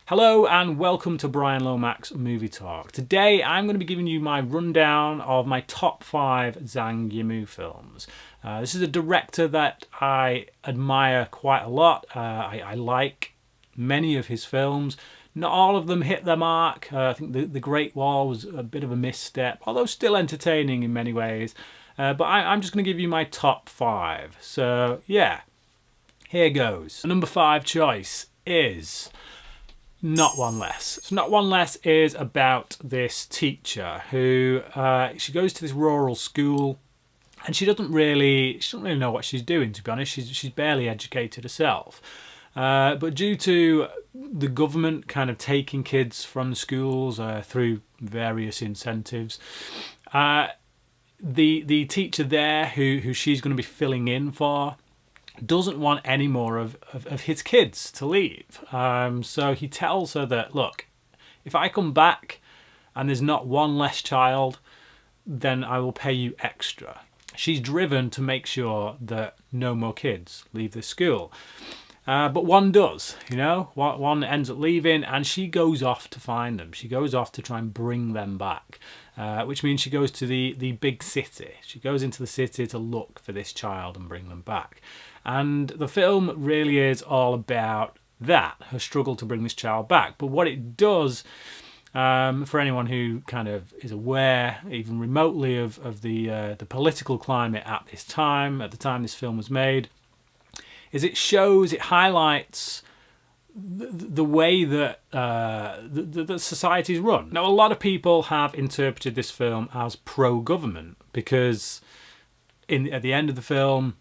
Hello and welcome to Brian Lomack's Movie Talk. Today I'm going to be giving you my rundown of my top 5 Zhang Yimou films. This is a director that I admire quite a lot. I like many of his films. Not all of them hit their mark. I think the Great Wall was a bit of a misstep, although still entertaining in many ways. But I'm just going to give you my top 5. So yeah, here goes. The number 5 choice is Not One Less. So Not One Less is about this teacher who she goes to this rural school and she doesn't really know what she's doing, to be honest. She's barely educated herself. But due to the government kind of taking kids from the schools through various incentives, the teacher there who she's going to be filling in for doesn't want any more of his kids to leave. So he tells her that, look, if I come back and there's not one less child, then I will pay you extra. She's driven to make sure that no more kids leave the school. But one does, one ends up leaving and she goes off to find them. She goes off to try and bring them back, which means she goes to the big city. She goes into the city to look for this child and bring them back. And the film really is all about that, her struggle to bring this child back. But what it does, for anyone who kind of is aware, even remotely, of the political climate at the time this film was made, is it highlights the way that the society is run. Now, a lot of people have interpreted this film as pro-government because at the end of the film,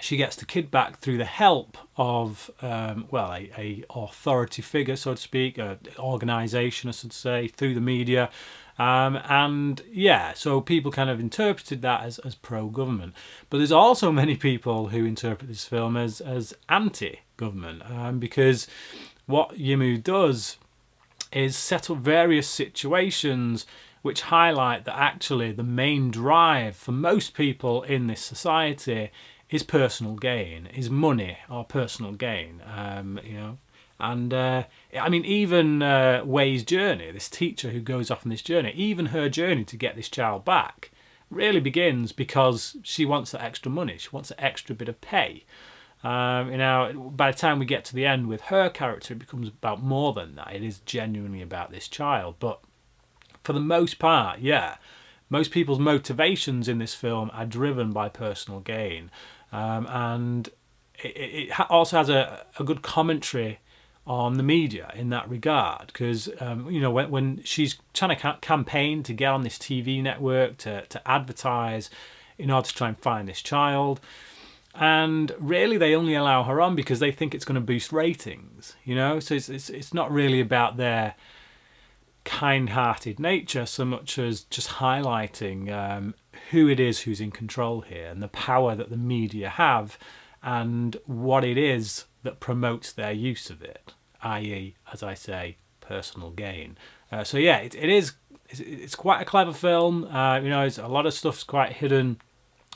she gets the kid back through the help of, a authority figure, so to speak, an organisation, I should say, through the media. So people kind of interpreted that as pro-government. But there's also many people who interpret this film as anti-government, because what Yimou does is set up various situations which highlight that actually the main drive for most people in this society is personal gain, is money or personal gain, And even Wei's journey, this teacher who goes off on this journey, even her journey to get this child back really begins because she wants that extra money. She wants that extra bit of pay. By the time we get to the end with her character, it becomes about more than that. It is genuinely about this child. But for the most part, most people's motivations in this film are driven by personal gain. And it also has a good commentary on the media in that regard, because when she's trying to campaign to get on this TV network to advertise in order to try and find this child, and really they only allow her on because they think it's going to boost ratings, so it's not really about their kind-hearted nature so much as just highlighting who it is who's in control here and the power that the media have and what it is that promotes their use of it, i.e., as I say, personal gain. It's quite a clever film. It's, a lot of stuff's quite hidden,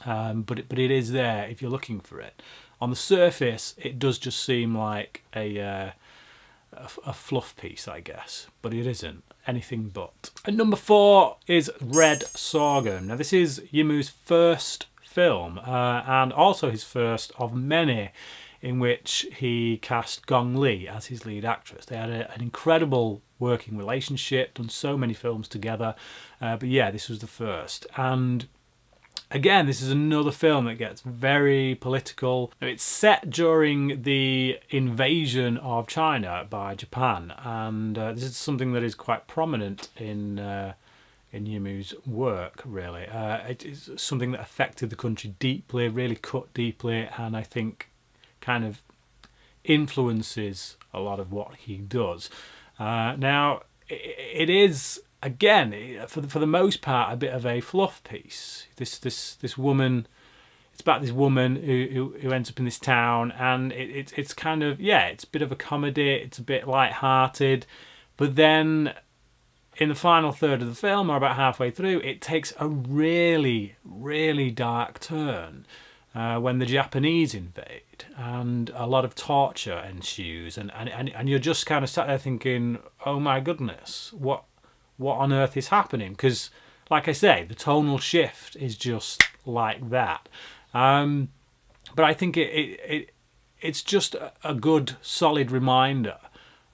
but it is there if you're looking for it. On the surface, it does just seem like a fluff piece, I guess, but it isn't. Anything but. And number 4 is Red Saga. Now, this is Yimou's first film, and also his first of many in which he cast Gong Li as his lead actress. They had an incredible working relationship, done so many films together, this was the first. And again, this is another film that gets very political. It's set during the invasion of China by Japan, and this is something that is quite prominent in Yimou's work, really. It is something that affected the country deeply, really cut deeply, and I think kind of influences a lot of what he does. Now, it is, again, for the most part, a bit of a fluff piece. This woman, it's about this woman who ends up in this town, and it's kind of, it's a bit of a comedy. It's a bit light-hearted, but then in the final third of the film, or about halfway through, it takes a really, really dark turn. when the Japanese invade, and a lot of torture ensues, and you're just kind of sat there thinking, oh my goodness, what on earth is happening? Because, like I say, the tonal shift is just like that. But I think it's just a good, solid reminder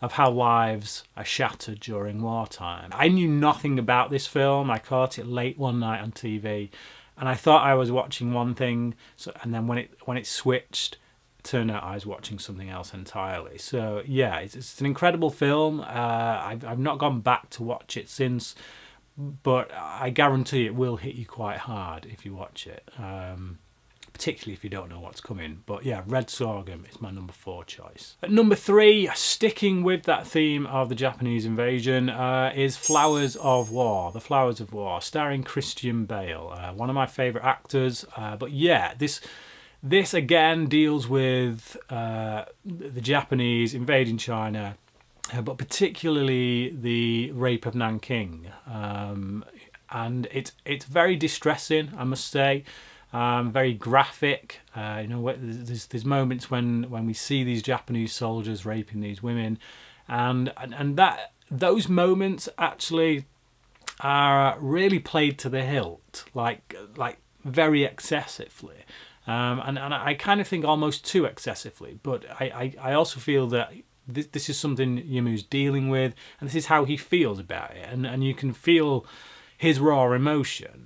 of how lives are shattered during wartime. I knew nothing about this film. I caught it late one night on TV, and I thought I was watching one thing, and then when it switched, it turned out I was watching something else entirely. So yeah, it's an incredible film. I've not gone back to watch it since, but I guarantee it will hit you quite hard if you watch it. Particularly if you don't know what's coming. But yeah, Red Sorghum is my number 4 choice. At number 3, sticking with that theme of the Japanese invasion, is Flowers of War. The Flowers of War, starring Christian Bale, one of my favourite actors. But yeah, this again deals with the Japanese invading China, but particularly the rape of Nanking. And it's very distressing, I must say. Very graphic. There's moments when we see these Japanese soldiers raping these women, and that those moments actually are really played to the hilt, like very excessively, and I kind of think almost too excessively. But I also feel that this is something Yimou's dealing with, and this is how he feels about it, and you can feel his raw emotion,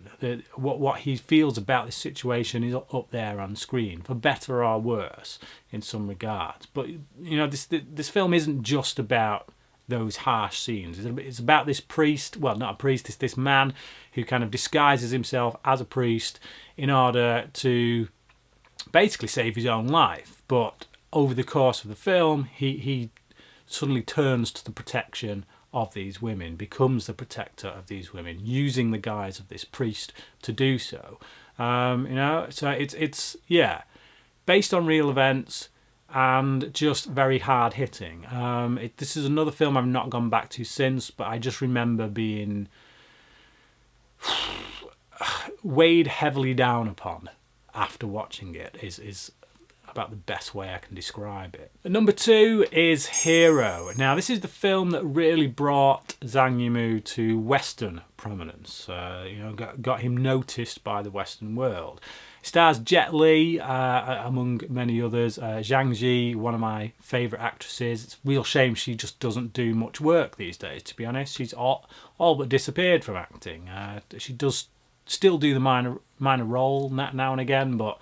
what he feels about this situation is up there on screen, for better or worse in some regards. But this film isn't just about those harsh scenes. It's about this priest, well, not a priest, it's this man who kind of disguises himself as a priest in order to basically save his own life. But over the course of the film, he suddenly turns to the protection of these women, becomes the protector of these women, using the guise of this priest to do so. So it's based on real events and just very hard hitting. This is another film I've not gone back to since, but I just remember being weighed heavily down upon after watching it. Is about the best way I can describe it. Number 2 is Hero. Now, this is the film that really brought Zhang Yimou to Western prominence. Got him noticed by the Western world. It stars Jet Li, among many others. Zhang Ji, one of my favourite actresses. It's a real shame she just doesn't do much work these days, to be honest. She's all but disappeared from acting. She does still do the minor role now and again, but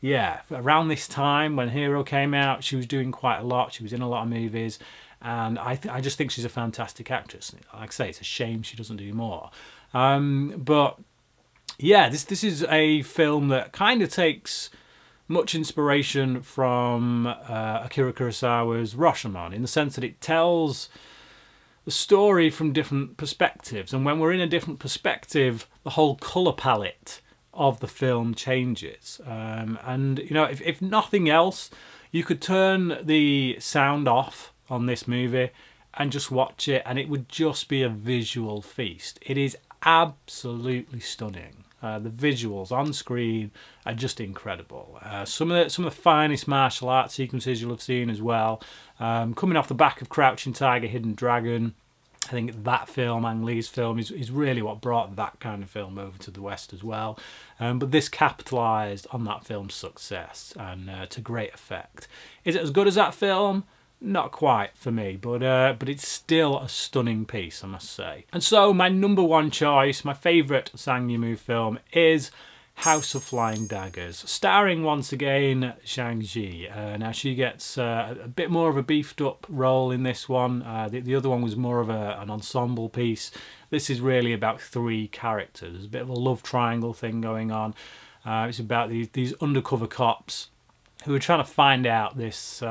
yeah, around this time when Hero came out, she was doing quite a lot. She was in a lot of movies, and I just think she's a fantastic actress. Like I say, it's a shame she doesn't do more. But yeah, this is a film that kind of takes much inspiration from Akira Kurosawa's Rashomon, in the sense that it tells the story from different perspectives, and when we're in a different perspective, the whole colour palette of the film changes. And if nothing else, you could turn the sound off on this movie and just watch it, and it would just be a visual feast. It is absolutely stunning. The visuals on screen are just incredible. Some of the finest martial arts sequences you'll have seen as well. Coming off the back of Crouching Tiger, Hidden Dragon, I think that film, Ang Lee's film, is really what brought that kind of film over to the West as well. But this capitalised on that film's success, and to great effect. Is it as good as that film? Not quite for me, but it's still a stunning piece, I must say. And so my number 1 choice, my favourite Zhang Yimou film, is House of Flying Daggers, starring once again Zhang Ji. Now she gets a bit more of a beefed up role in this one. The other one was more of an ensemble piece. This is really about 3 characters. There's a bit of a love triangle thing going on. It's about these undercover cops who are trying to find out this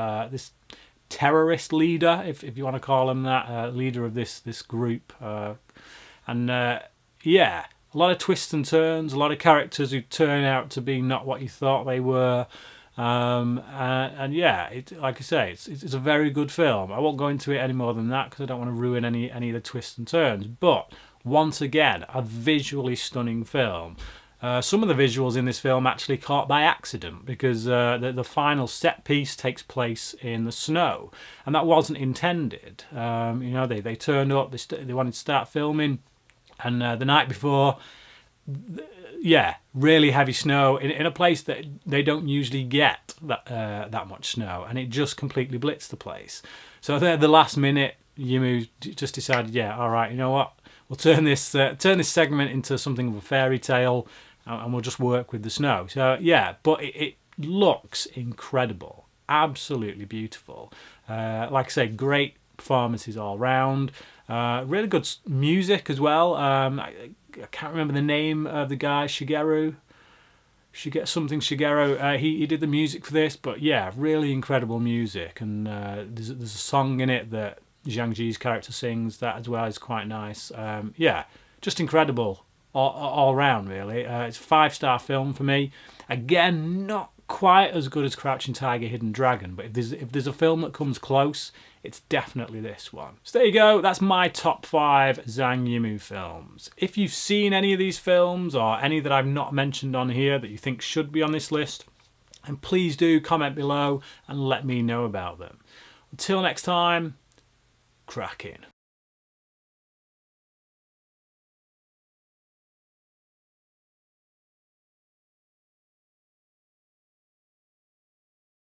terrorist leader, if you want to call him that, leader of this group. A lot of twists and turns, a lot of characters who turn out to be not what you thought they were. Like I say, it's a very good film. I won't go into it any more than that because I don't want to ruin any of the twists and turns. But once again, a visually stunning film. Some of the visuals in this film actually caught by accident, because the final set piece takes place in the snow, and that wasn't intended. They turned up, they wanted to start filming, and the night before, really heavy snow in a place that they don't usually get that much snow, and it just completely blitzed the place. So at the last minute, Yimou just decided, all right, you know what, we'll turn this segment into something of a fairy tale, and we'll just work with the snow. So but it looks incredible, absolutely beautiful. Like I say, great performances all round. Really good music as well. I can't remember the name of the guy, Shigeru. Shigeru. He did the music for this, but really incredible music. And there's a song in it that Zhang Ji's character sings. That as well is quite nice. Just incredible all round, really. It's a 5-star film for me. Again, not quite as good as Crouching Tiger, Hidden Dragon, but if there's a film that comes close, it's definitely this one. So there you go, that's my top 5 Zhang Yimou films. If you've seen any of these films, or any that I've not mentioned on here that you think should be on this list, then please do comment below and let me know about them. Until next time, crack in.